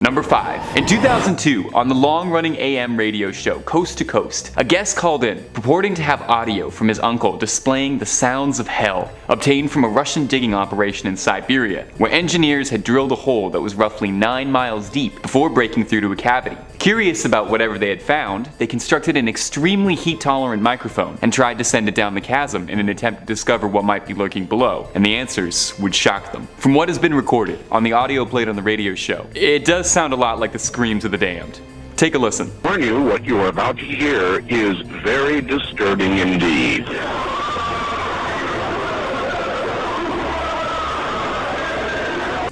Number 5. In 2002, on the long-running AM radio show Coast to Coast, a guest called in purporting to have audio from his uncle displaying the sounds of hell obtained from a Russian digging operation in Siberia, where engineers had drilled a hole that was roughly 9 miles deep before breaking through to a cavity. Curious about whatever they had found, they constructed an extremely heat-tolerant microphone and tried to send it down the chasm in an attempt to discover what might be lurking below, and the answers would shock them. From what has been recorded on the audio played on the radio show, it does sound a lot like the screams of the damned. Take a listen. Warn you, what you are about to hear is very disturbing indeed.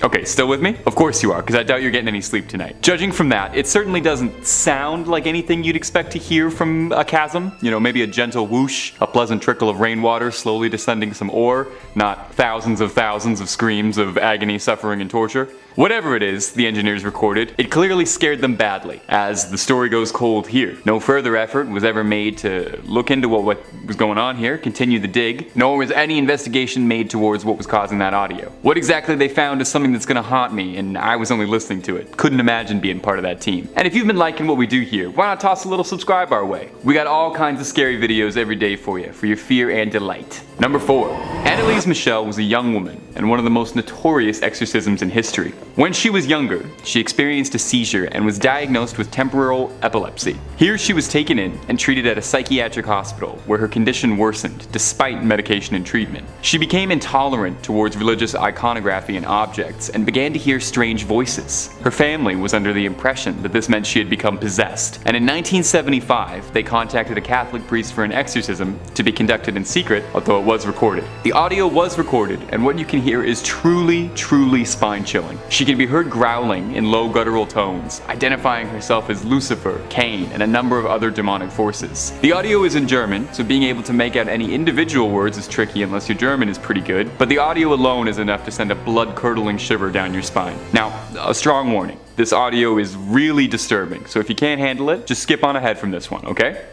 Okay, still with me? Of course you are, because I doubt you're getting any sleep tonight. Judging from that, it certainly doesn't sound like anything you'd expect to hear from a chasm. You know, maybe a gentle whoosh, a pleasant trickle of rainwater slowly descending some ore, not thousands of screams of agony, suffering, and torture. Whatever it is the engineers recorded, it clearly scared them badly, as the story goes cold here. No further effort was ever made to look into what was going on here, continue the dig, nor was any investigation made towards what was causing that audio. What exactly they found is something that's gonna haunt me, and I was only listening to it. Couldn't imagine being part of that team. And if you've been liking what we do here, why not toss a little subscribe our way? We got all kinds of scary videos every day for you, for your fear and delight. Number 4. Annalise Michel was a young woman, and one of the most notorious exorcisms in history. When she was younger, she experienced a seizure and was diagnosed with temporal epilepsy. Here she was taken in and treated at a psychiatric hospital, where her condition worsened despite medication and treatment. She became intolerant towards religious iconography and objects and began to hear strange voices. Her family was under the impression that this meant she had become possessed, and in 1975 they contacted a Catholic priest for an exorcism to be conducted in secret, although it was recorded. The audio was recorded, and what you can hear is truly spine-chilling. She can be heard growling in low guttural tones, identifying herself as Lucifer, Cain, and a number of other demonic forces. The audio is in German, so being able to make out any individual words is tricky unless your German is pretty good, but the audio alone is enough to send a blood-curdling shiver down your spine. Now, a strong warning. This audio is really disturbing, so if you can't handle it, just skip on ahead from this one, okay?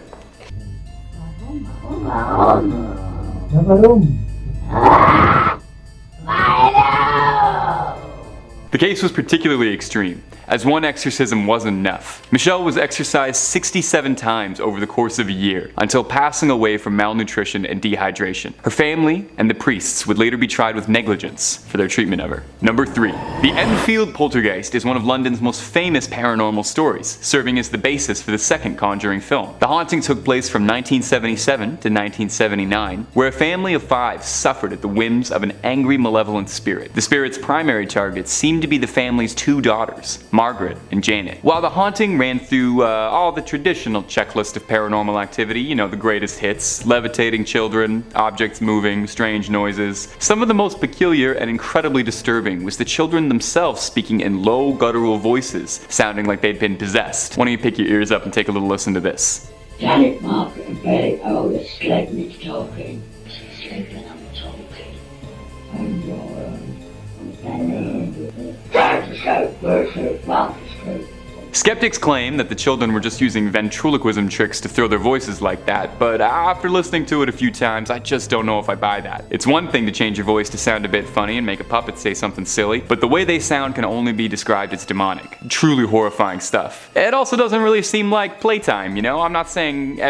The case was particularly extreme, as one exorcism wasn't enough. Michelle was exorcised 67 times over the course of a year, until passing away from malnutrition and dehydration. Her family and the priests would later be tried with negligence for their treatment of her. Number 3. The Enfield poltergeist is one of London's most famous paranormal stories, serving as the basis for the second Conjuring film. The haunting took place from 1977 to 1979, where a family of 5 suffered at the whims of an angry, malevolent spirit. The spirit's primary targets seemed to be the family's 2 daughters, Margaret and Janet. While the haunting ran through all the traditional checklist of paranormal activity, you know, the greatest hits, levitating children, objects moving, strange noises, some of the most peculiar and incredibly disturbing was the children themselves speaking in low guttural voices, sounding like they'd been possessed. Why don't you pick your ears up and take a little listen to this? Janet, Margaret and Betty, oh, the sleeping talking. She's sleeping, I'm talking. And Skeptics claim that the children were just using ventriloquism tricks to throw their voices like that, but after listening to it a few times, I just don't know if I buy that. It's one thing to change your voice to sound a bit funny and make a puppet say something silly, but the way they sound can only be described as demonic. Truly horrifying stuff. It also doesn't really seem like playtime, you know? I'm not saying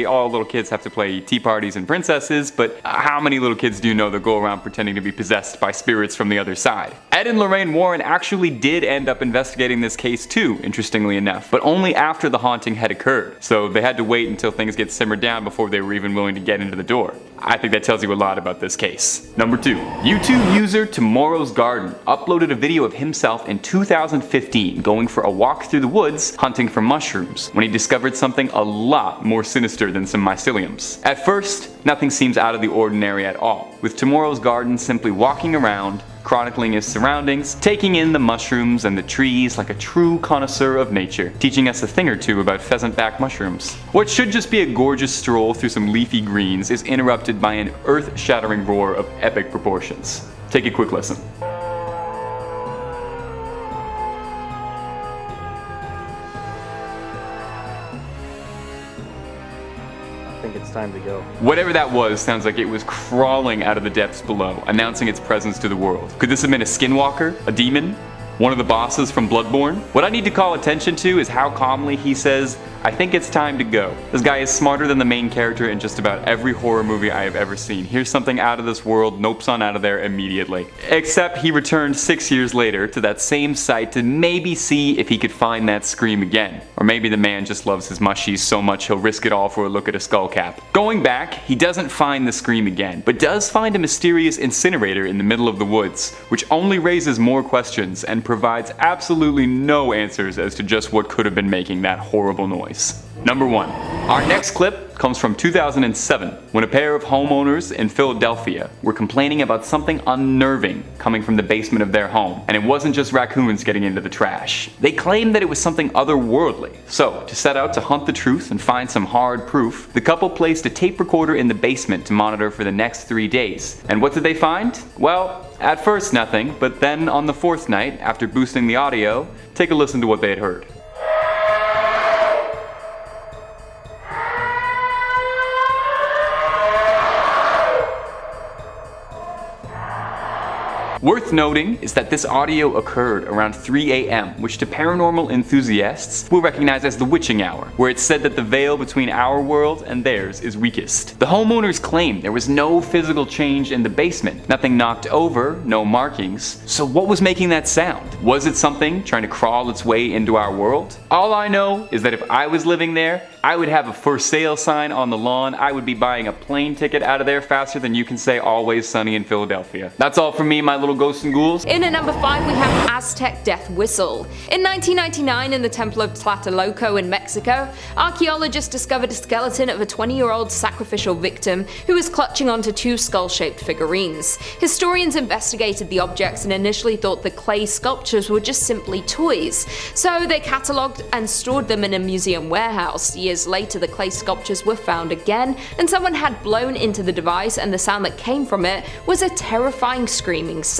all little kids have to play tea parties and princesses, but how many little kids do you know that go around pretending to be possessed by spirits from the other side? Ed and Lorraine Warren actually did end up investigating this case too, interestingly enough, but only after the haunting had occurred, so they had to wait until things get simmered down before they were even willing to get into the door. I think that tells you a lot about this case. Number 2. YouTube user Tomorrow's Garden uploaded a video of himself in 2015 going for a walk through the woods hunting for mushrooms when he discovered something a lot more sinister than some myceliums. At first, nothing seems out of the ordinary at all, with Tomorrow's Garden simply walking around, chronicling his surroundings, taking in the mushrooms and the trees like a true connoisseur of nature, teaching us a thing or two about pheasant-back mushrooms. What should just be a gorgeous stroll through some leafy greens is interrupted by an earth-shattering roar of epic proportions. Take a quick listen. I think it's time to go. Whatever that was sounds like it was crawling out of the depths below, announcing its presence to the world. Could this have been a skinwalker? A demon? one of the bosses from Bloodborne. What I need to call attention to is how calmly he says, "I think it's time to go." This guy is smarter than the main character in just about every horror movie I have ever seen. Here's something out of this world, nopes on out of there immediately. Except he returned 6 years later to that same site to maybe see if he could find that scream again. Or maybe the man just loves his mushies so much he'll risk it all for a look at a skull cap. Going back, he doesn't find the scream again, but does find a mysterious incinerator in the middle of the woods, which only raises more questions and provides absolutely no answers as to just what could have been making that horrible noise. Number 1. Our next clip comes from 2007, when a pair of homeowners in Philadelphia were complaining about something unnerving coming from the basement of their home, and it wasn't just raccoons getting into the trash. They claimed that it was something otherworldly. So, to set out to hunt the truth and find some hard proof, the couple placed a tape recorder in the basement to monitor for the next 3 days. And what did they find? Well, at first nothing, but then on the 4th night, after boosting the audio, take a listen to what they had heard. Worth noting is that this audio occurred around 3 a.m., which to paranormal enthusiasts will recognize as the witching hour, where it's said that the veil between our world and theirs is weakest. The homeowners claim there was no physical change in the basement, nothing knocked over, no markings. So what was making that sound? Was it something trying to crawl its way into our world? All I know is that if I was living there, I would have a for sale sign on the lawn. I would be buying a plane ticket out of there faster than you can say always sunny in Philadelphia. That's all from me, my little ghosts and ghouls. In at number 5 we have Aztec death whistle. In 1999 in the Temple of Tlatelolco in Mexico, archaeologists discovered a skeleton of a 20-year-old sacrificial victim who was clutching onto 2 skull-shaped figurines. Historians investigated the objects and initially thought the clay sculptures were just simply toys, so they catalogued and stored them in a museum warehouse. Years later, the clay sculptures were found again, and someone had blown into the device, and the sound that came from it was a terrifying screaming sound.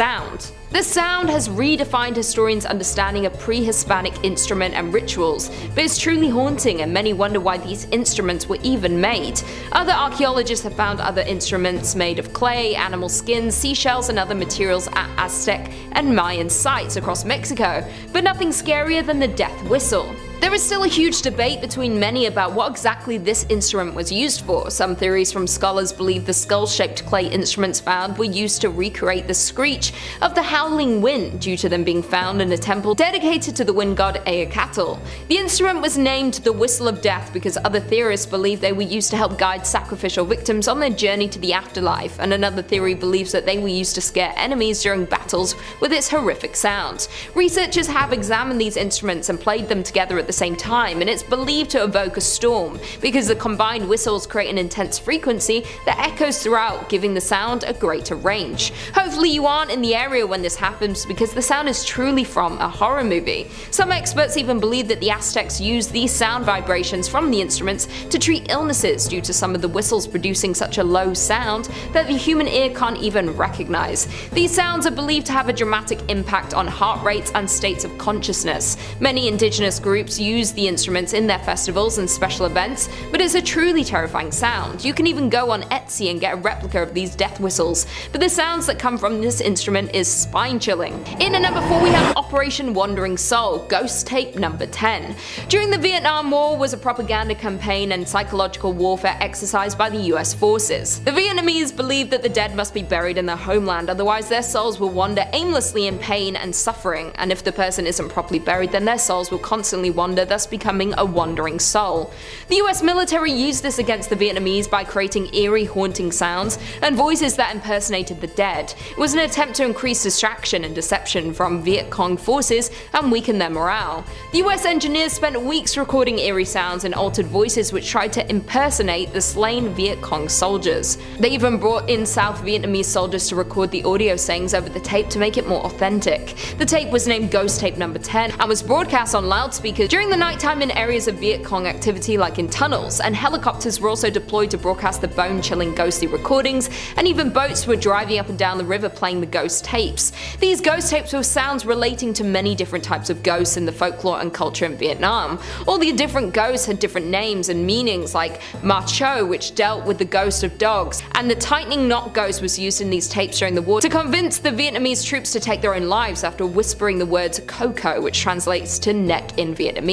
This sound has redefined historians' understanding of pre-Hispanic instrument and rituals, but it's truly haunting, and many wonder why these instruments were even made. Other archaeologists have found other instruments made of clay, animal skins, seashells, and other materials at Aztec and Mayan sites across Mexico, but nothing scarier than the death whistle. There is still a huge debate between many about what exactly this instrument was used for. Some theories from scholars believe the skull-shaped clay instruments found were used to recreate the screech of the howling wind due to them being found in a temple dedicated to the wind god Eacatl. The instrument was named the Whistle of Death because other theorists believe they were used to help guide sacrificial victims on their journey to the afterlife, and another theory believes that they were used to scare enemies during battles with its horrific sound. Researchers have examined these instruments and played them together at the same time, and it's believed to evoke a storm because the combined whistles create an intense frequency that echoes throughout, giving the sound a greater range. Hopefully you aren't in the area when this happens because the sound is truly from a horror movie. Some experts even believe that the Aztecs used these sound vibrations from the instruments to treat illnesses due to some of the whistles producing such a low sound that the human ear can't even recognize. These sounds are believed to have a dramatic impact on heart rates and states of consciousness. Many indigenous groups use the instruments in their festivals and special events, but it's a truly terrifying sound. You can even go on Etsy and get a replica of these death whistles, but the sounds that come from this instrument is spine-chilling. In at number 4 we have Operation Wandering Soul, Ghost Tape number 10. During the Vietnam War was a propaganda campaign and psychological warfare exercised by the US forces. The Vietnamese believed that the dead must be buried in their homeland, otherwise their souls will wander aimlessly in pain and suffering, and if the person isn't properly buried then their souls will constantly wander, thus becoming a wandering soul. The US military used this against the Vietnamese by creating eerie, haunting sounds and voices that impersonated the dead. It was an attempt to increase distraction and deception from Viet Cong forces and weaken their morale. The US engineers spent weeks recording eerie sounds and altered voices which tried to impersonate the slain Viet Cong soldiers. They even brought in South Vietnamese soldiers to record the audio sayings over the tape to make it more authentic. The tape was named Ghost Tape number 10 and was broadcast on loudspeakers during during the nighttime in areas of Viet Cong activity like in tunnels, and helicopters were also deployed to broadcast the bone-chilling ghostly recordings, and even boats were driving up and down the river playing the ghost tapes. These ghost tapes were sounds relating to many different types of ghosts in the folklore and culture in Vietnam. All the different ghosts had different names and meanings, like Ma Cho, which dealt with the ghost of dogs, and the tightening knot ghost was used in these tapes during the war to convince the Vietnamese troops to take their own lives after whispering the words Coco, which translates to neck in Vietnamese.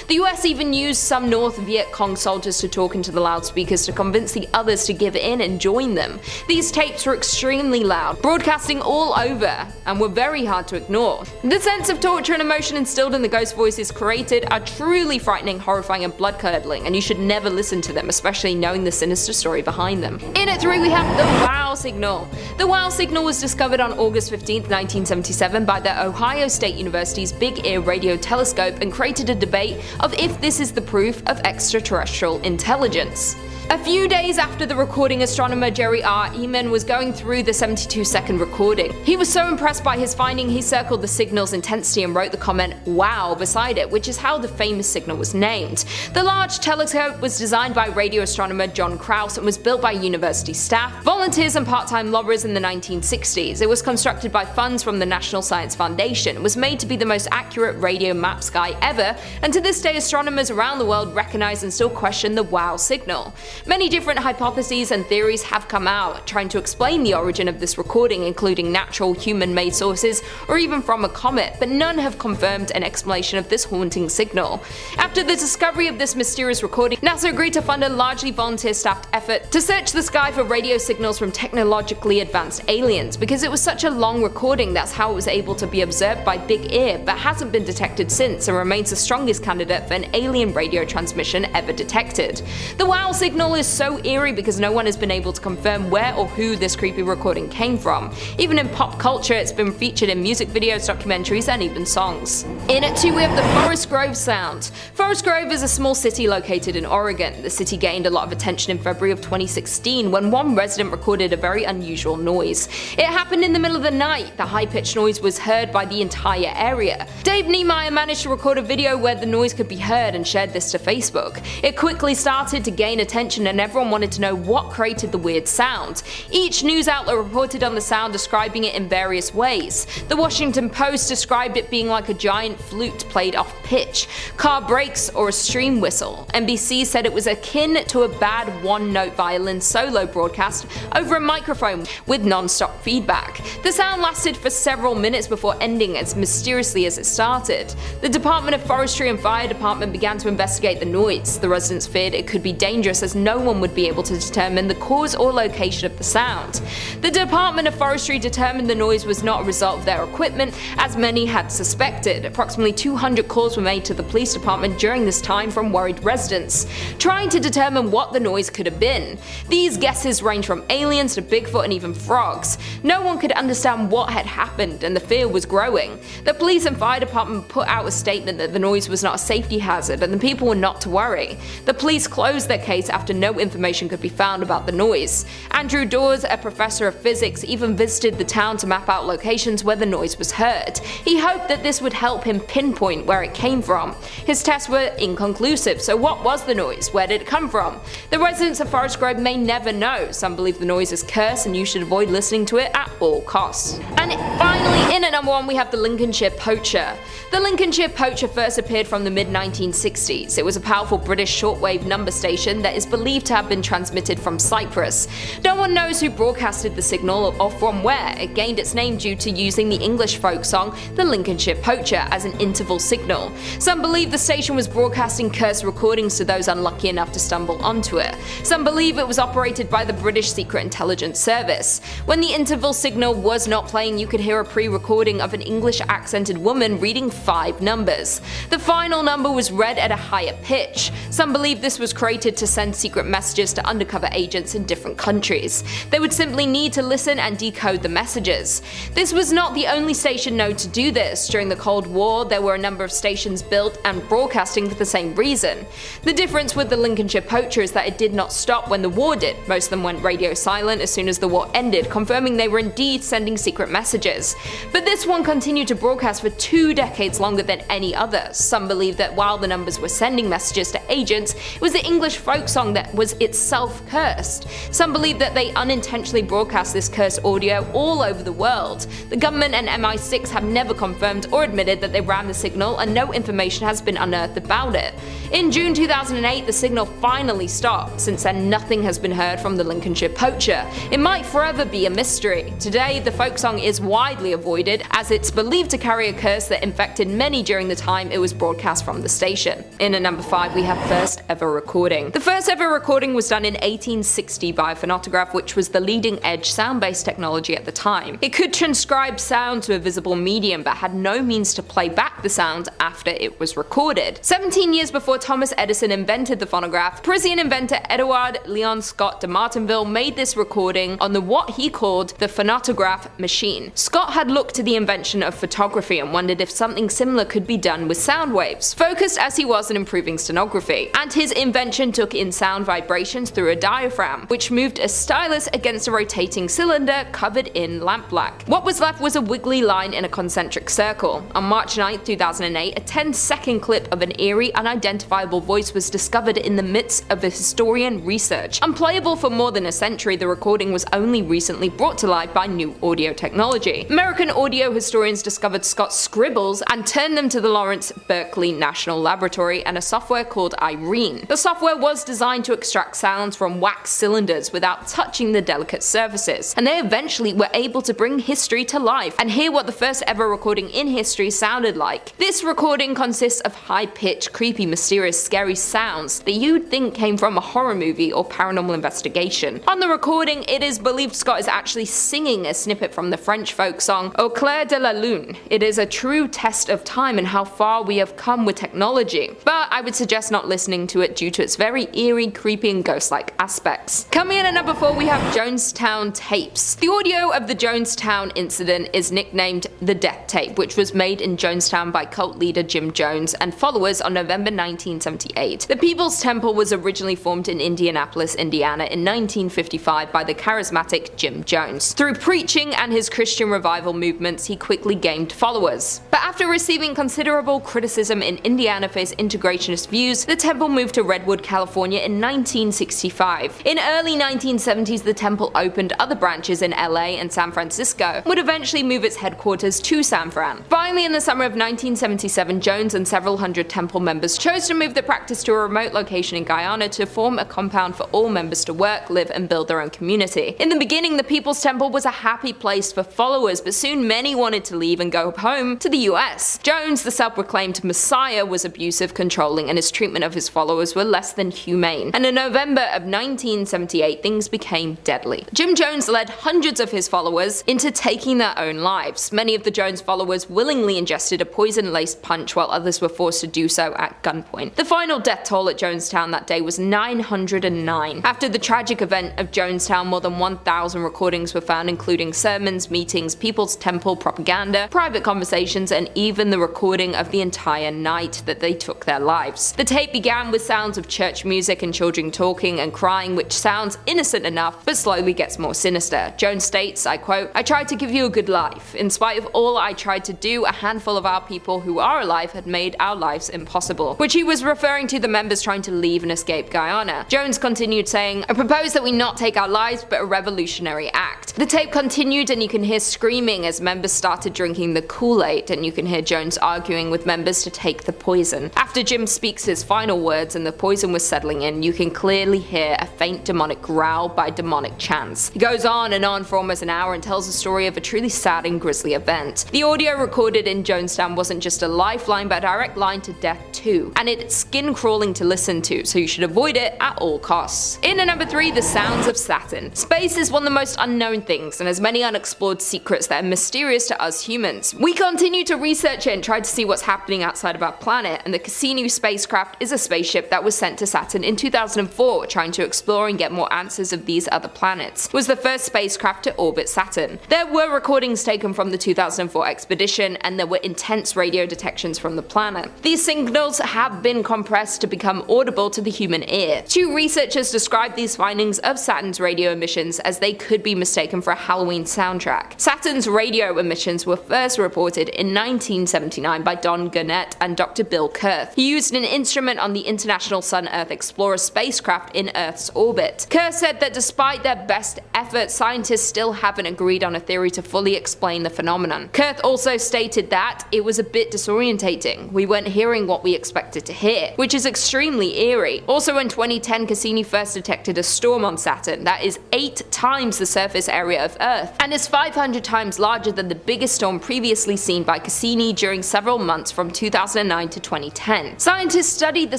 The US even used some North Viet Cong soldiers to talk into the loudspeakers to convince the others to give in and join them. These tapes were extremely loud, broadcasting all over, and were very hard to ignore. The sense of torture and emotion instilled in the ghost voices created are truly frightening, horrifying, and blood-curdling, and you should never listen to them, especially knowing the sinister story behind them. In at 3 we have the wow signal. The wow signal was discovered on August 15, 1977 by the Ohio State University's Big Ear radio telescope and created a debate of if this is the proof of extraterrestrial intelligence. A few days after the recording, astronomer Jerry R. Eman was going through the 72-second recording. He was so impressed by his finding he circled the signal's intensity and wrote the comment "wow" beside it, which is how the famous signal was named. The large telescope was designed by radio astronomer John Krause and was built by university staff, volunteers and part-time laborers in the 1960s. It was constructed by funds from the National Science Foundation, was made to be the most accurate radio map sky ever, and to this day astronomers around the world recognize and still question the wow signal. Many different hypotheses and theories have come out trying to explain the origin of this recording, including natural human-made sources or even from a comet, but none have confirmed an explanation of this haunting signal. After the discovery of this mysterious recording, NASA agreed to fund a largely volunteer-staffed effort to search the sky for radio signals from technologically advanced aliens. Because it was such a long recording, that's how it was able to be observed by Big Ear, but hasn't been detected since and remains the strongest candidate for an alien radio transmission ever detected. The wow signal is so eerie because no one has been able to confirm where or who this creepy recording came from. Even in pop culture, it's been featured in music videos, documentaries, and even songs. In at 2 we have the Forest Grove sound. Forest Grove is a small city located in Oregon. The city gained a lot of attention in February of 2016 when one resident recorded a very unusual noise. It happened in the middle of the night. The high-pitched noise was heard by the entire area. Dave Niemeyer managed to record a video where the noise could be heard and shared this to Facebook. It quickly started to gain attention and everyone wanted to know what created the weird sound. Each news outlet reported on the sound, describing it in various ways. The Washington Post described it being like a giant flute played off pitch, car brakes, or a stream whistle. NBC said it was akin to a bad one-note violin solo broadcast over a microphone with non-stop feedback. The sound lasted for several minutes before ending as mysteriously as it started. The Department of Forestry and Fire Department began to investigate the noise. The residents feared it could be dangerous as no one would be able to determine the cause or location of the sound. The Department of Forestry determined the noise was not a result of their equipment, as many had suspected. Approximately 200 calls were made to the police department during this time from worried residents, trying to determine what the noise could have been. These guesses range from aliens to Bigfoot and even frogs. No one could understand what had happened, and the fear was growing. The police and fire department put out a statement that the noise was not a safety hazard and the people were not to worry. The police closed their case after no information could be found about the noise. Andrew Dawes, a professor of physics, even visited the town to map out locations where the noise was heard. He hoped that this would help him pinpoint where it came from. His tests were inconclusive, so what was the noise? Where did it come from? The residents of Forest Grove may never know. Some believe the noise is cursed and you should avoid listening to it at all costs. And finally, in at number 1 we have the Lincolnshire Poacher. The Lincolnshire Poacher first appeared from the mid-1960s. It was a powerful British shortwave number station that is believed to have been transmitted from Cyprus. No one knows who broadcasted the signal or from where. It gained its name due to using the English folk song The Lincolnshire Poacher as an interval signal. Some believe the station was broadcasting cursed recordings to those unlucky enough to stumble onto it. Some believe it was operated by the British Secret Intelligence Service. When the interval signal was not playing, you could hear a pre-recording of an English accented woman reading 5 numbers. The final number was read at a higher pitch. Some believe this was created to send secret messages to undercover agents in different countries. They would simply need to listen and decode the messages. This was not the only station known to do this. During the Cold War, there were a number of stations built and broadcasting for the same reason. The difference with the Lincolnshire Poacher is that it did not stop when the war did. Most of them went radio silent as soon as the war ended, confirming they were indeed sending secret messages. But this one continued to broadcast for 2 decades longer than any other. Some believe that while the numbers were sending messages to agents, it was the English folk song that was itself cursed. Some believe that they unintentionally broadcast this cursed audio all over the world. The government and MI6 have never confirmed or admitted that they ran the signal, and no information has been unearthed about it. In June 2008, the signal finally stopped. Since then, nothing has been heard from the Lincolnshire Poacher. It might forever be a mystery. Today, the folk song is widely avoided, as it's believed to carry a curse that infected many during the time it was broadcast from the station. In at number 5, we have first ever recording. The first ever recording was done in 1860 by a phonograph, which was the leading edge sound-based technology at the time. It could transcribe sound to a visible medium, but had no means to play back the sound after it was recorded. 17 years before Thomas Edison invented the phonograph, Parisian inventor Edouard Leon Scott de Martinville made this recording on what he called the phonautograph machine. Scott had looked to the invention of photography and wondered if something similar could be done with sound waves, focused as he was on improving stenography. And his invention took in sound vibrations through a diaphragm, which moved a stylus against a rotating cylinder covered in lampblack. What was left was a wiggly line in a concentric circle. On March 9, 2008, a 10-second clip of an eerie, unidentifiable voice was discovered in the midst of a historian research. Unplayable for more than a century, the recording was only recently brought to light by new audio technology. American audio historians discovered Scott's scribbles and turned them to the Lawrence Berkeley National Laboratory and a software called Irene. The software was designed to extract sounds from wax cylinders without touching the delicate surfaces, and they eventually were able to bring history to life and hear what the first ever recording in history sounded like. This recording consists of high-pitched, creepy, mysterious, scary sounds that you'd think came from a horror movie or paranormal investigation. On the recording, it is believed Scott is actually singing a snippet from the French folk song Au clair de la lune. It is a true test of time and how far we have come with technology, but I would suggest not listening to it due to its very eerie, creepy, and ghost-like aspects. Coming in at number 4, we have Jonestown tapes. The audio of the Jonestown incident is nicknamed the Death Tape, which was made in Jonestown by cult leader Jim Jones and followers on November 1978. The People's Temple was originally formed in Indianapolis, Indiana in 1955 by the charismatic Jim Jones. Through preaching and his Christian revival movements, he quickly gained followers. But after receiving considerable criticism in Indiana for his integrationist views, the temple moved to Redwood, California in 1965. In early 1970s, the temple opened other branches in LA and San Francisco, would eventually move its headquarters to San Fran. Finally, in the summer of 1977, Jones and several hundred temple members chose to move the practice to a remote location in Guyana to form a compound for all members to work, live, and build their own community. In the beginning, the People's Temple was a happy place for followers, but soon many wanted to leave and go home to the US. Jones, the self-proclaimed messiah, was abusive, controlling, and his treatment of his followers were less than humane. And in November of 1978, things became deadly. Jim Jones led hundreds of his followers into taking their own lives. Many of the Jones followers willingly ingested a poison-laced punch, while others were forced to do so at gunpoint. The final death toll at Jonestown that day was 909. After the tragic event of Jonestown, more than 1,000 recordings were found, including sermons, meetings, People's Temple propaganda, private conversations, and even the recording of the entire night that they took their lives. The tape began with sounds of church music and children talking and crying, which sounds innocent enough, but slowly gets more sinister. Jones states, I quote, "I tried to give you a good life. In spite of all I tried to do, a handful of our people who are alive had made our lives impossible," which he was referring to the members trying to leave and escape Guyana. Jones continued saying, "I propose that we not take our lives, but a revolutionary act." The tape continued, and you can hear screaming as members started drinking the Kool-Aid, and you can hear Jones arguing with members to take the poison. After Jim speaks his final words and the poison was settling in, you can clearly hear a faint demonic growl by demonic chants. He goes on and on for almost an hour and tells the story of a truly sad and grisly event. The audio recorded in Jonestown wasn't just a lifeline, but a direct line to death too, and it's skin-crawling to listen to, so you should avoid it at all costs. In at number 3, the sounds of Saturn. Space is one of the most unknown things, and has many unexplored secrets that are mysterious to us humans. We continue to research it and try to see what's happening outside of our planet, and the Cassini spacecraft is a spaceship that was sent to Saturn in 2004, trying to explore and get more answers of these other planets, was the first spacecraft to orbit Saturn. There were recordings taken from the 2004 expedition, and there were intense radio detections from the planet. These signals have been compressed to become audible to the human ear. Two researchers described these findings of Saturn's radio emissions as they could be mistaken for a Halloween soundtrack. Saturn's radio emissions were first reported in 1979 by Don Gurnett and Dr. Bill Kurth. He used an instrument on the International Sun-Earth Explorer spacecraft in Earth's orbit. Kurth said that despite their best efforts, scientists still haven't agreed on a theory to fully explain the phenomenon. Kurth also stated that it was a bit disorientating. We weren't hearing what we expected to hear, which is extremely eerie. Also in 2010, Cassini first detected a storm on Saturn that is 8 times the surface area of Earth and is 500 times larger than the biggest storm previously seen by Cassini during several months from 2009 to 2010. Scientists studied the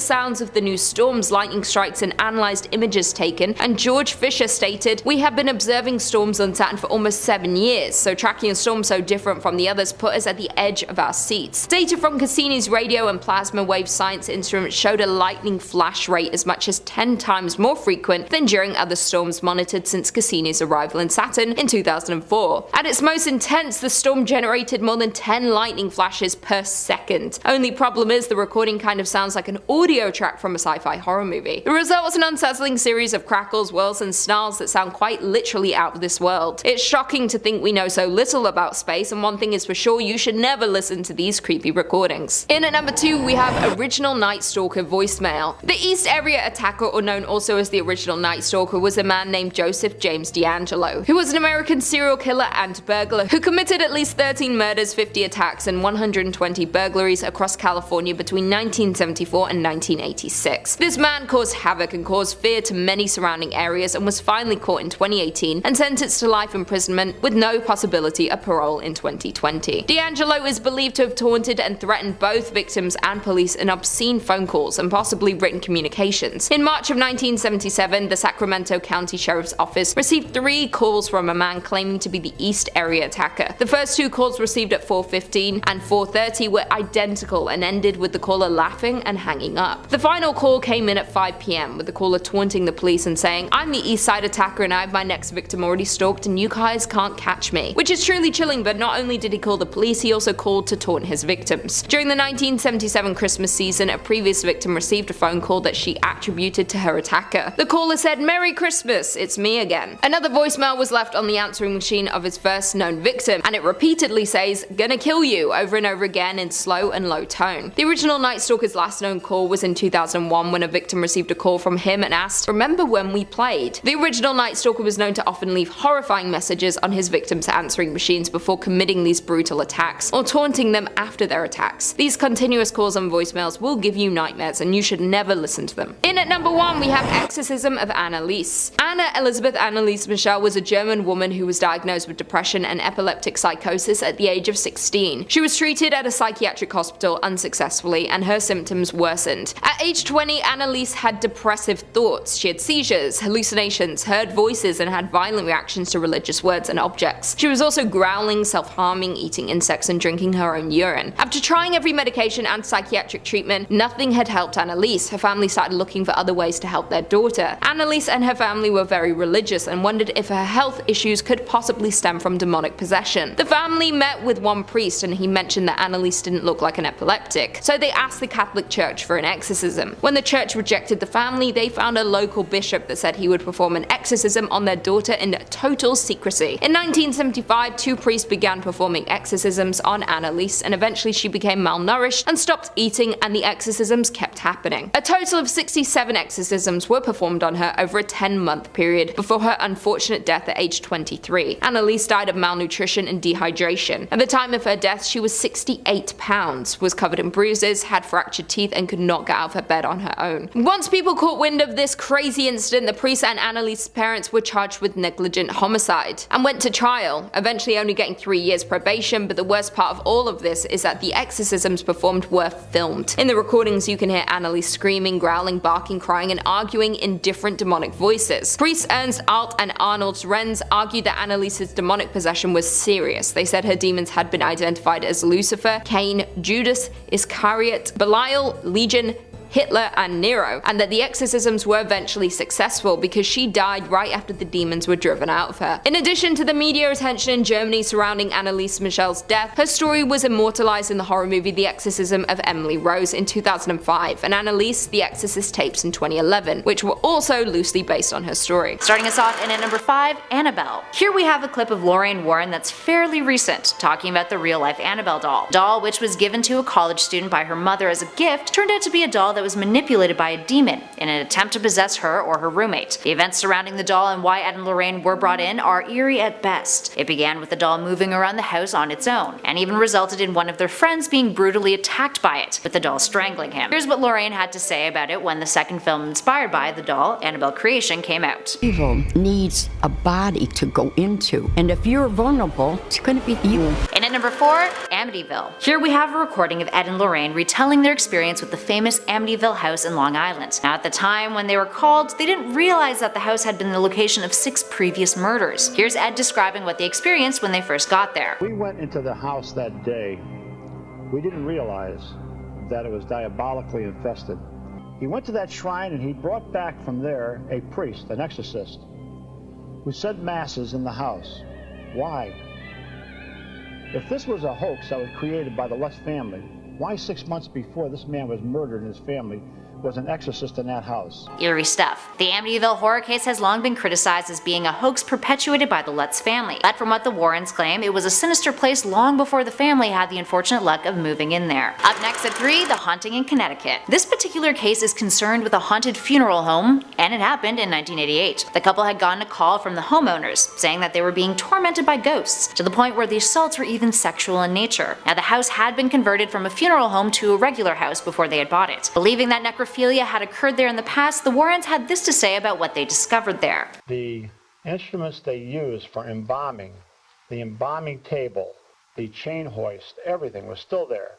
sounds of the new storms, lightning strikes, and analyzed images taken, and George Fisher stated, "We have been observing storms on Saturn for almost 7 years, so tracking a storm so different from the others put us at the edge of our seats." Data from Cassini's radio and plasma wave science instruments showed a lightning flash rate as much as 10 times more frequent than during other storms monitored since Cassini's arrival in Saturn in 2004. At its most intense, the storm generated more than 10 lightning flashes per second. Only problem is the recording kind of sounds like an audio track from a sci-fi horror movie. The result was an unsettling series of crackles, whirls, and snarls that sound quite literally out of this world. It's shocking to think we know so little about space, and one thing is for sure, you should never listen to these creepy recordings. In at number 2, we have Original Night Stalker voicemail. The East Area attacker, or known also as the Original Night Stalker, was a man named Joseph James D'Angelo, who was an American serial killer and burglar who committed at least 13 murders, 50 attacks, and 120 burglaries across California between 1974 and 1986. This man caused havoc and caused fear to many surrounding areas and was finally caught in 2018 and sentenced to life imprisonment with no possibility of parole in 2020. D'Angelo is believed to have taunted and threatened both victims and police in obscene phone calls and possibly written communications. In March of 1977, the Sacramento County Sheriff's Office received 3 calls from a man claiming to be the East Area attacker. The first 2 calls received at 4:15 and 4:30 were identical and ended with the caller laughing and hanging up. The final call came in at 5 p.m. with the caller taunting the police and saying, "I'm the East Side attacker and I have my next victim already stalked and you guys can't catch me." Which is truly chilling, but not only did he call the police, he also called to taunt his victims. During the 1977 Christmas season, a previous victim received a phone call that she attributed to her attacker. The caller said, "Merry Christmas, it's me again." Another voicemail was left on the answering machine of his first known victim, and it repeatedly says, "Gonna kill you," over and over again in slow and low tone. The Original Night Stalker's last known call was in 2001 when a victim received a call from him and asked, "Remember when we played?" The Original Night Stalker was known to often leave horrifying messages on his victims' answering machines before committing these brutal attacks, or taunting them after their attacks. These continuous calls and voicemails will give you nightmares and you should never listen to them. In at number 1, we have Exorcism of Annalise. Anna Elizabeth Annalise Michel was a German woman who was diagnosed with depression and epileptic psychosis at the age of 16. She was treated at a psychiatric hospital unsuccessfully and her symptoms worsened. At age 20, Annalise had depressive thoughts. She had seizures, hallucinations, heard voices, and had violent reactions to religious words and objects. She was also growling, self-harming, eating insects, and drinking her own urine. After trying every medication and psychiatric treatment, nothing had helped Annalise. Her family started looking for other ways to help their daughter. Annalise and her family were very religious and wondered if her health issues could possibly stem from demonic possession. The family met with one priest and he mentioned that Annalise didn't look like an epileptic, so they asked the Catholic Church for an exorcism. When the church rejected the family, they found a local bishop that said he would perform an exorcism on their daughter in total secrecy. In 1975, 2 priests began performing exorcisms on Annalise, and eventually she became malnourished and stopped eating, and the exorcisms kept happening. A total of 67 exorcisms were performed on her over a 10-month period before her unfortunate death at age 23. Annalise died of malnutrition and dehydration. At the time of her death, she was 68 pounds, was covered in bruises, had fractured teeth, and could not get out of her bed on her own. Once people caught wind of this crazy incident, the priest and Annalise's parents were charged with negligent homicide and went to trial, eventually only getting 3 years probation. But the worst part of all of this is that the exorcisms performed were filmed. In the recordings, you can hear Annalise screaming, growling, barking, crying, and arguing in different demonic voices. Priests Ernst Alt and Arnold Renz argued that Annalise's demonic possession was serious. They said her demons had been identified as Lucifer, Cain, Judas Iscariot, Belial, Legion, Hitler, and Nero, and that the exorcisms were eventually successful because she died right after the demons were driven out of her. In addition to the media attention in Germany surrounding Anneliese Michel's death, her story was immortalized in the horror movie The Exorcism of Emily Rose in 2005, and Anneliese The Exorcist tapes in 2011, which were also loosely based on her story. Starting us off in at number 5, Annabelle. Here we have a clip of Lorraine Warren that's fairly recent, talking about the real-life Annabelle doll. Doll, which was given to a college student by her mother as a gift, turned out to be a doll that was manipulated by a demon in an attempt to possess her or her roommate. The events surrounding the doll and why Ed and Lorraine were brought in are eerie at best. It began with the doll moving around the house on its own, and even resulted in one of their friends being brutally attacked by it, with the doll strangling him. Here's what Lorraine had to say about it when the second film inspired by the doll, Annabelle Creation, came out. Evil needs a body to go into, and if you're vulnerable, it's going to be you. And at number 4, Amityville. Here we have a recording of Ed and Lorraine retelling their experience with the famous Amityville house in Long Island. Now, at the time when they were called, they didn't realize that the house had been the location of 6 previous murders. Here's Ed describing what they experienced when they first got there. We went into the house that day. We didn't realize that it was diabolically infested. He went to that shrine and he brought back from there a priest, an exorcist, who said masses in the house. Why? If this was a hoax that was created by the Lutz family, why 6 months before this man was murdered and his family was an exorcist in that house? Eerie stuff. The Amityville horror case has long been criticized as being a hoax perpetuated by the Lutz family. But from what the Warrens claim, it was a sinister place long before the family had the unfortunate luck of moving in there. Up next at 3, The Haunting in Connecticut. This particular case is concerned with a haunted funeral home, and it happened in 1988. The couple had gotten a call from the homeowners saying that they were being tormented by ghosts, to the point where the assaults were even sexual in nature. Now, the house had been converted from a funeral home to a regular house before they had bought it. Believing that necrophilia had occurred there in the past, the Warrens had this to say about what they discovered there. The instruments they used for embalming, the embalming table, the chain hoist, everything was still there.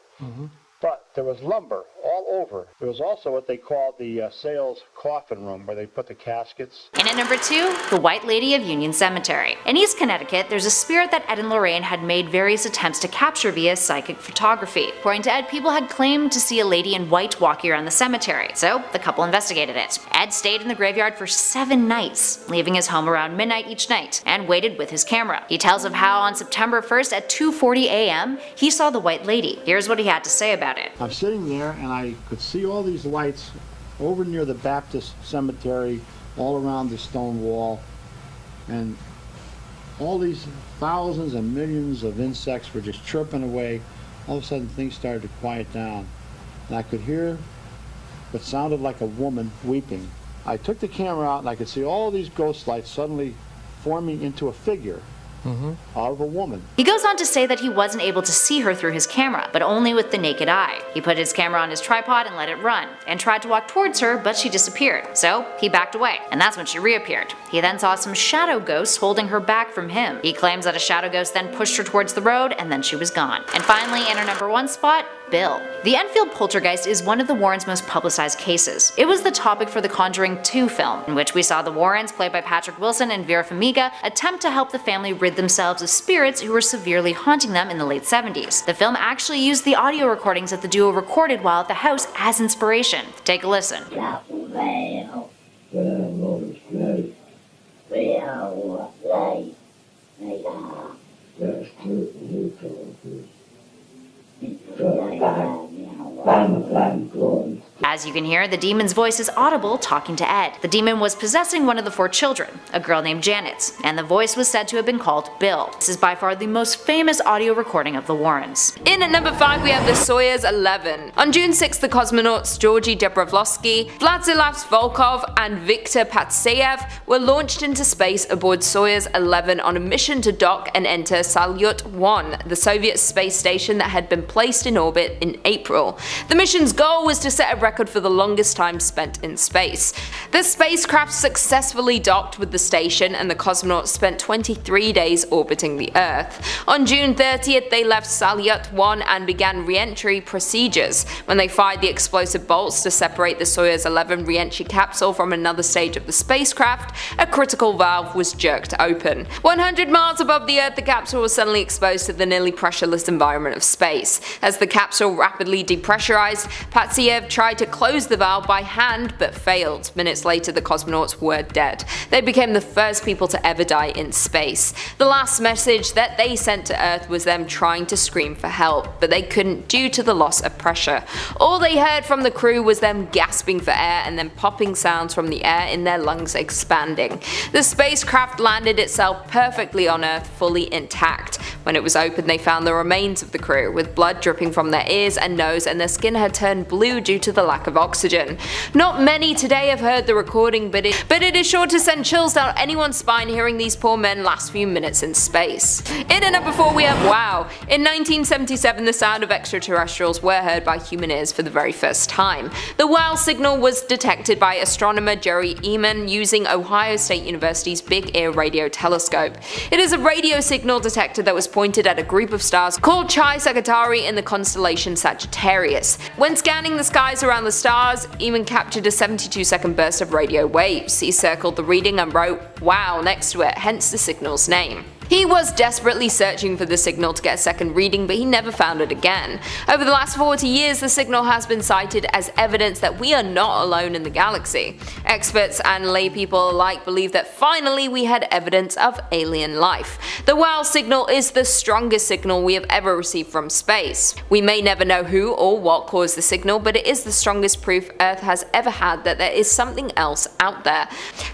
But there was lumber all over. There was also what they called the sales coffin room, where they put the caskets. And at number 2, The White Lady of Union Cemetery. In East Connecticut, there's a spirit that Ed and Lorraine had made various attempts to capture via psychic photography. According to Ed, people had claimed to see a lady in white walking around the cemetery, so the couple investigated it. Ed stayed in the graveyard for 7 nights, leaving his home around midnight each night, and waited with his camera. He tells of how on September 1st at 2:40 a.m., he saw the White Lady. Here's what he had to say about it. I'm sitting there and I could see all these lights over near the Baptist cemetery, all around the stone wall, and all these thousands and millions of insects were just chirping away. All of a sudden things started to quiet down, and I could hear what sounded like a woman weeping. I took the camera out and I could see all these ghost lights suddenly forming into a figure out of a woman. He goes on to say that he wasn't able to see her through his camera, but only with the naked eye. He put his camera on his tripod and let it run, and tried to walk towards her, but she disappeared. So he backed away, and that's when she reappeared. He then saw some shadow ghosts holding her back from him. He claims that a shadow ghost then pushed her towards the road, and then she was gone. And finally, in her number 1 spot, Bill. The Enfield poltergeist is one of the Warrens' most publicized cases. It was the topic for the Conjuring 2 film, in which we saw the Warrens, played by Patrick Wilson and Vera Farmiga, attempt to help the family rid themselves of spirits who were severely haunting them in the late 70s. The film actually used the audio recordings that the duo recorded while at the house as inspiration. Take a listen. As you can hear, the demon's voice is audible talking to Ed. The demon was possessing one of the 4 children, a girl named Janet, and the voice was said to have been called Bill. This is by far the most famous audio recording of the Warrens. In at number 5 we have the Soyuz 11. On June 6, the cosmonauts Georgy Dobrovolsky, Vladislav Volkov, and Viktor Patsayev were launched into space aboard Soyuz 11 on a mission to dock and enter Salyut 1, the Soviet space station that had been placed in orbit in April. The mission's goal was to set a record for the longest time spent in space. The spacecraft successfully docked with the station, and the cosmonauts spent 23 days orbiting the Earth. On June 30th, they left Salyut 1 and began re-entry procedures. When they fired the explosive bolts to separate the Soyuz 11 re-entry capsule from another stage of the spacecraft, a critical valve was jerked open. 100 miles above the Earth, the capsule was suddenly exposed to the nearly pressureless environment of space. As the capsule rapidly depressurized, Patsayev tried to close the valve by hand but failed. Minutes later, the cosmonauts were dead. They became the first people to ever die in space. The last message that they sent to Earth was them trying to scream for help, but they couldn't due to the loss of pressure. All they heard from the crew was them gasping for air and then popping sounds from the air in their lungs expanding. The spacecraft landed itself perfectly on Earth, fully intact. When it was opened, they found the remains of the crew, with blood dripping from their ears and nose, and their skin had turned blue due to the lack of oxygen. Not many today have heard the recording, but it is sure to send chills down anyone's spine hearing these poor men last few minutes in space. In at number 4 we have WOW. In 1977, the sound of extraterrestrials were heard by human ears for the very first time. The WOW signal was detected by astronomer Jerry Eman using Ohio State University's Big Ear Radio Telescope. It is a radio signal detector that was pointed at a group of stars called Chi Sagittarii in the constellation Sagittarius. When scanning the skies around the stars, Eman captured a 72-second burst of radio waves. He circled the reading and wrote "Wow" next to it, hence the signal's name. He was desperately searching for the signal to get a second reading, but he never found it again. Over the last 40 years, the signal has been cited as evidence that we are not alone in the galaxy. Experts and laypeople alike believe that finally we had evidence of alien life. The WOW signal is the strongest signal we have ever received from space. We may never know who or what caused the signal, but it is the strongest proof Earth has ever had that there is something else out there.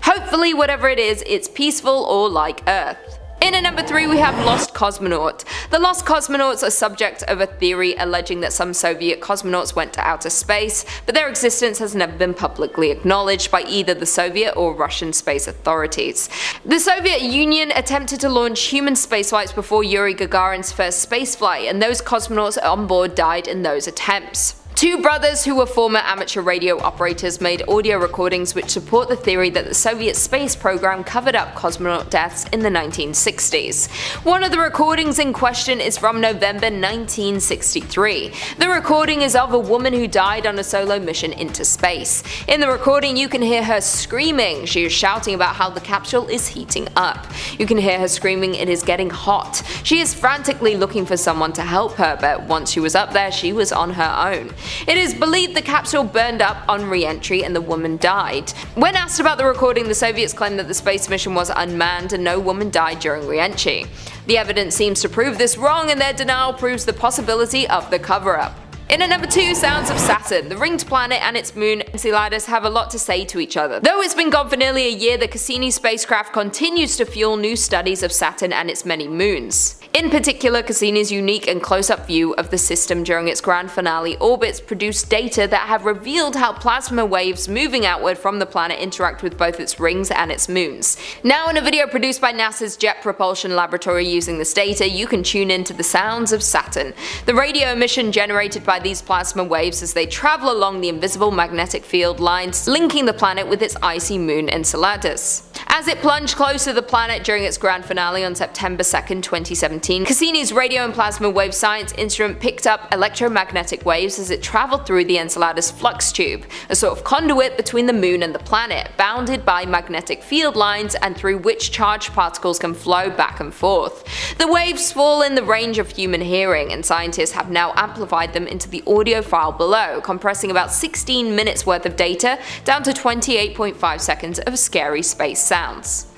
Hopefully, whatever it is, it's peaceful or like Earth. In at number 3 we have Lost Cosmonaut. The Lost Cosmonauts are subject of a theory alleging that some Soviet cosmonauts went to outer space, but their existence has never been publicly acknowledged by either the Soviet or Russian space authorities. The Soviet Union attempted to launch human spaceflights before Yuri Gagarin's first spaceflight, and those cosmonauts on board died in those attempts. Two brothers who were former amateur radio operators made audio recordings which support the theory that the Soviet space program covered up cosmonaut deaths in the 1960s. One of the recordings in question is from November 1963. The recording is of a woman who died on a solo mission into space. In the recording you can hear her screaming. She is shouting about how the capsule is heating up. You can hear her screaming it is getting hot. She is frantically looking for someone to help her, but once she was up there she was on her own. It is believed the capsule burned up on re-entry and the woman died. When asked about the recording, the Soviets claimed that the space mission was unmanned and no woman died during re-entry. The evidence seems to prove this wrong, and their denial proves the possibility of the cover-up. In at number 2, sounds of Saturn. The ringed planet and its moon Enceladus have a lot to say to each other. Though it's been gone for nearly a year, the Cassini spacecraft continues to fuel new studies of Saturn and its many moons. In particular, Cassini's unique and close-up view of the system during its grand finale orbits produced data that have revealed how plasma waves moving outward from the planet interact with both its rings and its moons. Now, in a video produced by NASA's Jet Propulsion Laboratory using this data, you can tune into the sounds of Saturn. The radio emission generated by these plasma waves as they travel along the invisible magnetic field lines linking the planet with its icy moon Enceladus. As it plunged closer to the planet during its grand finale on September 2nd, 2017, Cassini's radio and plasma wave science instrument picked up electromagnetic waves as it traveled through the Enceladus flux tube, a sort of conduit between the moon and the planet, bounded by magnetic field lines and through which charged particles can flow back and forth. The waves fall in the range of human hearing, and scientists have now amplified them into the audio file below, compressing about 16 minutes worth of data down to 28.5 seconds of scary space sounds.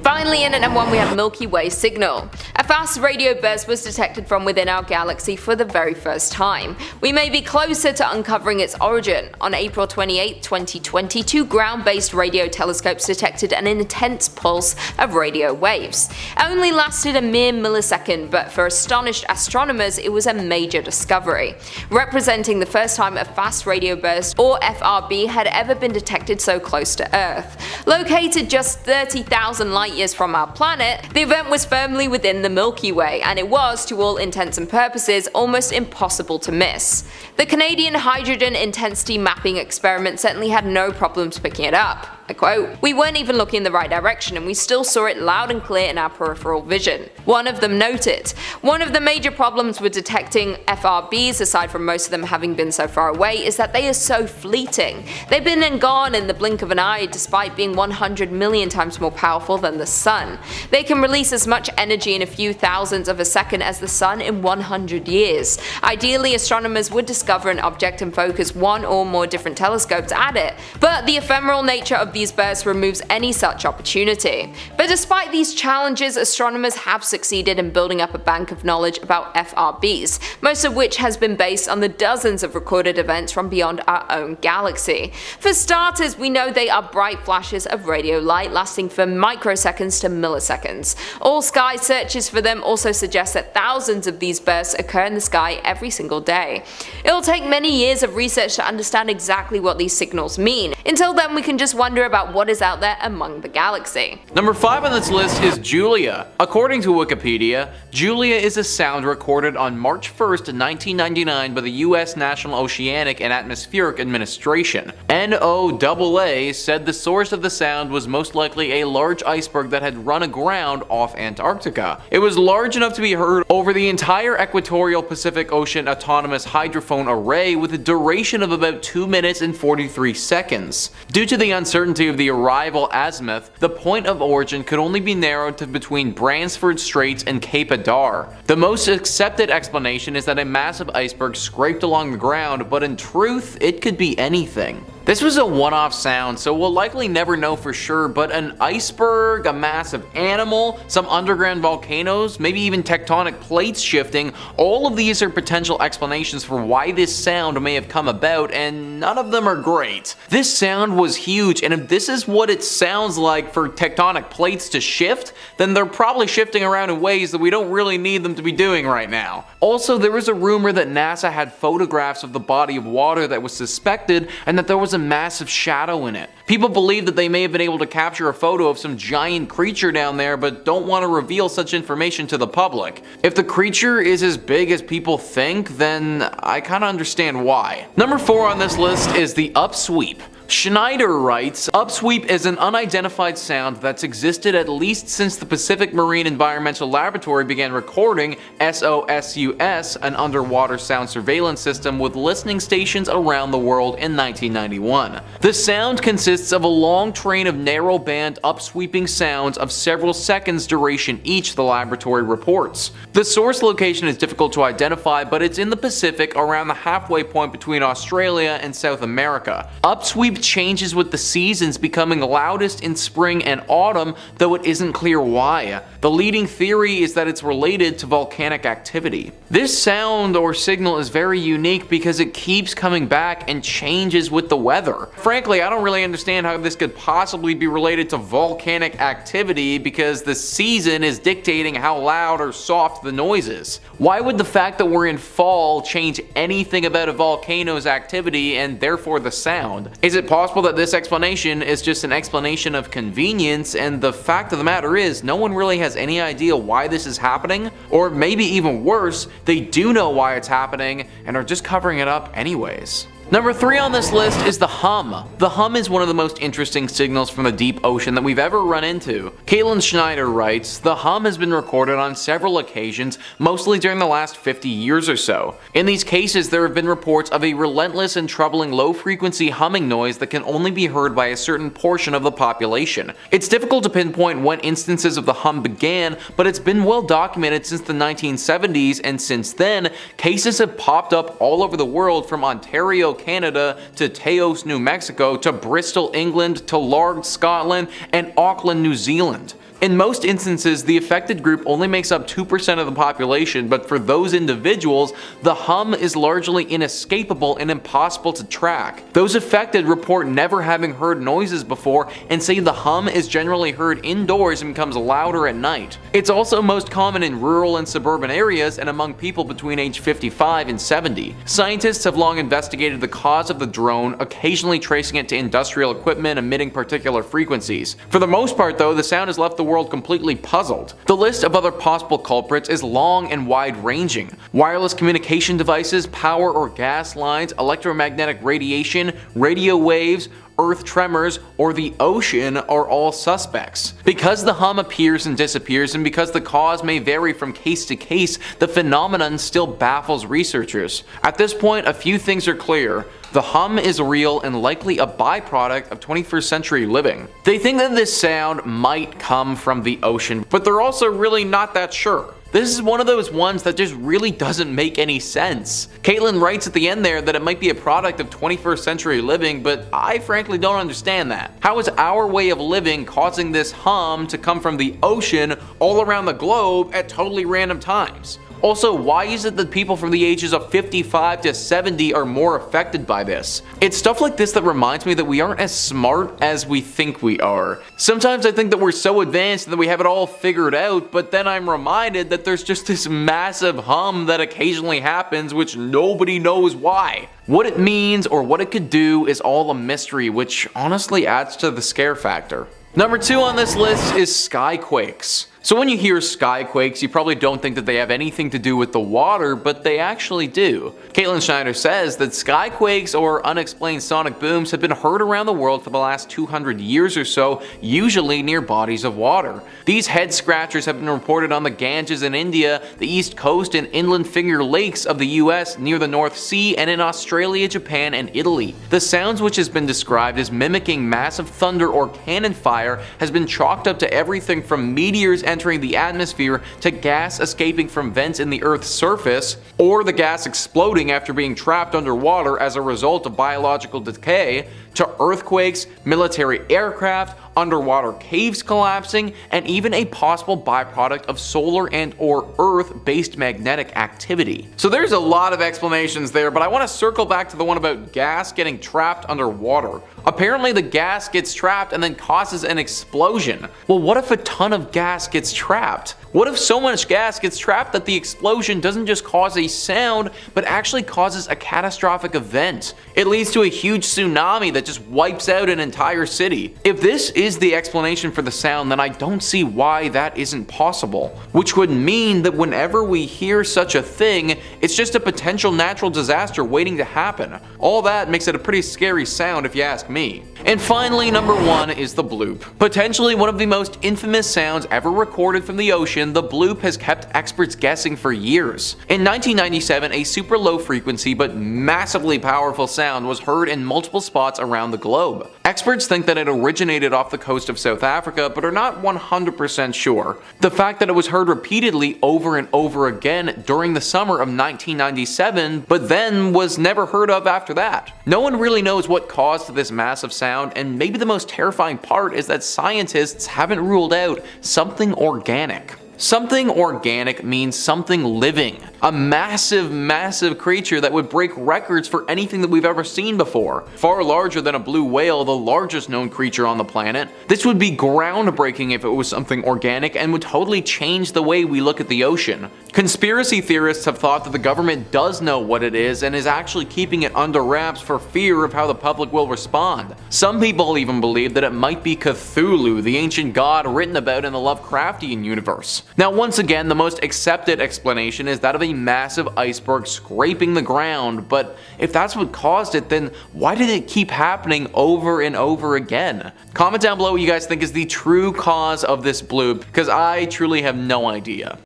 Finally, in at number 1 we have Milky Way signal. A fast radio burst was detected from within our galaxy for the very first time. We may be closer to uncovering its origin. On April 28, 2020, 2 ground-based radio telescopes detected an intense pulse of radio waves. It only lasted a mere millisecond, but for astonished astronomers it was a major discovery, representing the first time a fast radio burst, or FRB, had ever been detected so close to Earth. Located just 30,000 light years from our planet, the event was firmly within the Milky Way, and it was, to all intents and purposes, almost impossible to miss. The Canadian Hydrogen Intensity Mapping Experiment certainly had no problems picking it up. I quote, "We weren't even looking in the right direction and we still saw it loud and clear in our peripheral vision." One of them noted, "One of the major problems with detecting FRBs, aside from most of them having been so far away, is that they are so fleeting. They've been and gone in the blink of an eye despite being 100 million times more powerful than the sun. They can release as much energy in a few thousandths of a second as the sun in 100 years. Ideally, astronomers would discover an object and focus one or more different telescopes at it, but the ephemeral nature of these bursts removes any such opportunity." But despite these challenges, astronomers have succeeded in building up a bank of knowledge about FRBs, most of which has been based on the dozens of recorded events from beyond our own galaxy. For starters, we know they are bright flashes of radio light lasting from microseconds to milliseconds. All sky searches for them also suggest that thousands of these bursts occur in the sky every single day. It'll take many years of research to understand exactly what these signals mean. Until then, we can just wonder about what is out there among the galaxy. Number 5 on this list is Julia. According to Wikipedia, Julia is a sound recorded on March 1st, 1999 by the US National Oceanic and Atmospheric Administration. NOAA said the source of the sound was most likely a large iceberg that had run aground off Antarctica. It was large enough to be heard over the entire equatorial Pacific Ocean autonomous hydrophone array with a duration of about 2 minutes and 43 seconds. Due to the uncertainty of the arrival azimuth, the point of origin could only be narrowed to between Bransford Straits and Cape Adar. The most accepted explanation is that a massive iceberg scraped along the ground, but in truth, it could be anything. This was a one-off sound, so we'll likely never know for sure, but an iceberg, a massive animal, some underground volcanoes, maybe even tectonic plates shifting, all of these are potential explanations for why this sound may have come about, and none of them are great. This sound was huge, and if this is what it sounds like for tectonic plates to shift, then they're probably shifting around in ways that we don't really need them to be doing right now. Also, there was a rumor that NASA had photographs of the body of water that was suspected, and that there was a massive shadow in it. People believe that they may have been able to capture a photo of some giant creature down there, but don't want to reveal such information to the public. If the creature is as big as people think, then I kinda understand why. Number 4 on this list is the Upsweep. Schneider writes, "Upsweep is an unidentified sound that's existed at least since the Pacific Marine Environmental Laboratory began recording SOSUS, an underwater sound surveillance system with listening stations around the world in 1991. The sound consists of a long train of narrow band upsweeping sounds of several seconds duration each, the laboratory reports. The source location is difficult to identify, but it's in the Pacific around the halfway point between Australia and South America. Upsweep changes with the seasons, becoming loudest in spring and autumn, though it isn't clear why. The leading theory is that it's related to volcanic activity. This sound or signal is very unique because it keeps coming back and changes with the weather. Frankly, I don't really understand how this could possibly be related to volcanic activity because the season is dictating how loud or soft the noise is. Why would the fact that we're in fall change anything about a volcano's activity and therefore the sound? Is it possible that this explanation is just an explanation of convenience, and the fact of the matter is no one really has any idea why this is happening? Or maybe even worse, they do know why it's happening and are just covering it up anyways. Number 3 on this list is the hum. The hum is one of the most interesting signals from the deep ocean that we've ever run into. Caitlin Schneider writes, "The hum has been recorded on several occasions, mostly during the last 50 years or so. In these cases, there have been reports of a relentless and troubling low-frequency humming noise that can only be heard by a certain portion of the population. It's difficult to pinpoint when instances of the hum began, but it's been well documented since the 1970s, and since then, cases have popped up all over the world, from Ontario, Canada, to Taos, New Mexico, to Bristol, England, to Largs, Scotland, and Auckland, New Zealand. In most instances, the affected group only makes up 2% of the population, but for those individuals, the hum is largely inescapable and impossible to track. Those affected report never having heard noises before and say the hum is generally heard indoors and becomes louder at night. It's also most common in rural and suburban areas and among people between age 55 and 70. Scientists have long investigated the cause of the drone, occasionally tracing it to industrial equipment emitting particular frequencies. For the most part though, the sound has left the world completely puzzled. The list of other possible culprits is long and wide-ranging. Wireless communication devices, power or gas lines, electromagnetic radiation, radio waves, earth tremors, or the ocean are all suspects. Because the hum appears and disappears, and because the cause may vary from case to case, the phenomenon still baffles researchers. At this point, a few things are clear. The hum is real and likely a byproduct of 21st century living. They think that this sound might come from the ocean, but they're also really not that sure. This is one of those ones that just really doesn't make any sense. Caitlin writes at the end there that it might be a product of 21st century living, but I frankly don't understand that. How is our way of living causing this hum to come from the ocean all around the globe at totally random times? Also, why is it that people from the ages of 55 to 70 are more affected by this? It's stuff like this that reminds me that we aren't as smart as we think we are. Sometimes I think that we're so advanced and that we have it all figured out, but then I'm reminded that there's just this massive hum that occasionally happens which nobody knows why. What it means or what it could do is all a mystery, which honestly adds to the scare factor. Number 2 on this list is skyquakes. So when you hear skyquakes, you probably don't think that they have anything to do with the water, but they actually do. Caitlin Schneider says that skyquakes or unexplained sonic booms have been heard around the world for the last 200 years or so, usually near bodies of water. These head scratchers have been reported on the Ganges in India, the East Coast and inland Finger Lakes of the US, near the North Sea, and in Australia, Japan, and Italy. The sounds, which has been described as mimicking massive thunder or cannon fire, has been chalked up to everything from meteors entering the atmosphere to gas escaping from vents in the Earth's surface, or the gas exploding after being trapped underwater as a result of biological decay, to earthquakes, military aircraft, underwater caves collapsing, and even a possible byproduct of solar and or Earth-based magnetic activity. So there's a lot of explanations there, but I want to circle back to the one about gas getting trapped underwater. Apparently the gas gets trapped and then causes an explosion. Well, what if a ton of gas gets trapped? What if so much gas gets trapped that the explosion doesn't just cause a sound, but actually causes a catastrophic event? It leads to a huge tsunami that just wipes out an entire city. If this is the explanation for the sound, then I don't see why that isn't possible. Which would mean that whenever we hear such a thing, it's just a potential natural disaster waiting to happen. All that makes it a pretty scary sound if you ask me. And finally, number 1 is the bloop. Potentially one of the most infamous sounds ever recorded from the ocean, the bloop has kept experts guessing for years. In 1997, a super low frequency but massively powerful sound was heard in multiple spots around the globe. Experts think that it originated off the coast of South Africa, but are not 100% sure. The fact that it was heard repeatedly over and over again during the summer of 1997, but then was never heard of after that. No one really knows what caused this massive sound, and maybe the most terrifying part is that scientists haven't ruled out something organic. Something organic means something living. A massive, massive creature that would break records for anything that we've ever seen before. Far larger than a blue whale, the largest known creature on the planet. This would be groundbreaking if it was something organic and would totally change the way we look at the ocean. Conspiracy theorists have thought that the government does know what it is and is actually keeping it under wraps for fear of how the public will respond. Some people even believe that it might be Cthulhu, the ancient god written about in the Lovecraftian universe. Now once again, the most accepted explanation is that of a massive iceberg scraping the ground, but if that's what caused it, then why did it keep happening over and over again? Comment down below what you guys think is the true cause of this bloop, because I truly have no idea.